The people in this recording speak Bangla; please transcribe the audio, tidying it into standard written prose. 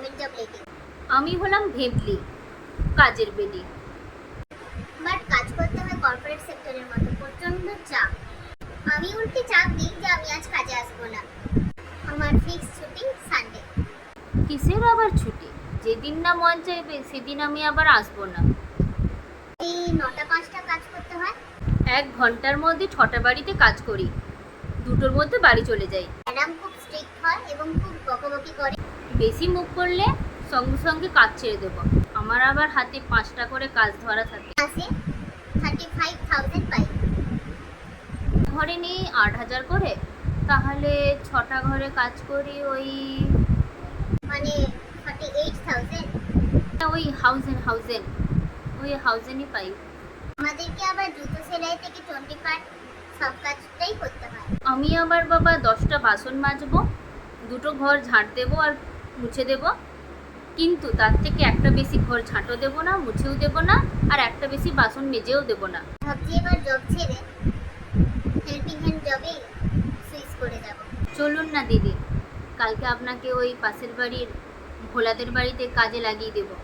গভর্নমেন্ট জব লেগে। আমি হলাম ভেবলি, কাজের বেডি। বাট কাজ করতে হয় কর্পোরেট সেক্টরের মতো, প্রচন্ড চাপ। আমি উল্টে চাপ দিই যে আমি আজ কাজে আসবো না, আমার ফিক্স ছুটি সানডে। কিসের আবার ছুটি? যেদিন না মন চাইবে সেদিন আমি আবার আসবো না। এই 9টা 5টা কাজ করতে হয়। 1 ঘন্টার মধ্যে 6টা বাড়িতে কাজ করি, 2টোর মধ্যে বাড়ি চলে যাই। ম্যাডাম খুব স্ট্রিক্ট হয় এবং খুব বকাবকি করে। বেশি মুখ করলে সঙ্গে সঙ্গে কাজ ছেড়ে দেবো। আমার আবার হাতে 5টা করে কাজ ধরা থাকে। মাসে 35,000 পাই। ঘরে নেই 8,000 করে, তাহলে 6টা ঘরে কাজ করি ওই মানে 48,000। ওই হাউজেনই পাই। আমাদেরকে আবার জুতো সেলাই থেকে 20 পার্ট সব কাজটাই করতে হয়। আমি আবার বাবা 10টা বাসন মাজবো, 2টো ঘর ঝাঁট দেবো আর মুছে দেবো, কিন্তু তার থেকে একটা বেশি ঘর ঝাঁটও দেবো না, মুছেও দেবো না, আর একটা বেশি বাসন মেজেও দেবো না। ভাবছি এবার জব ছেড়ে হেল্পিং হ্যান্ড জবে সুইচ করে যাব। চলুন না দিদি, কালকে আপনাকে ওই পাশের বাড়ির ভোলাদের বাড়িতে কাজে লাগিয়ে দেবো।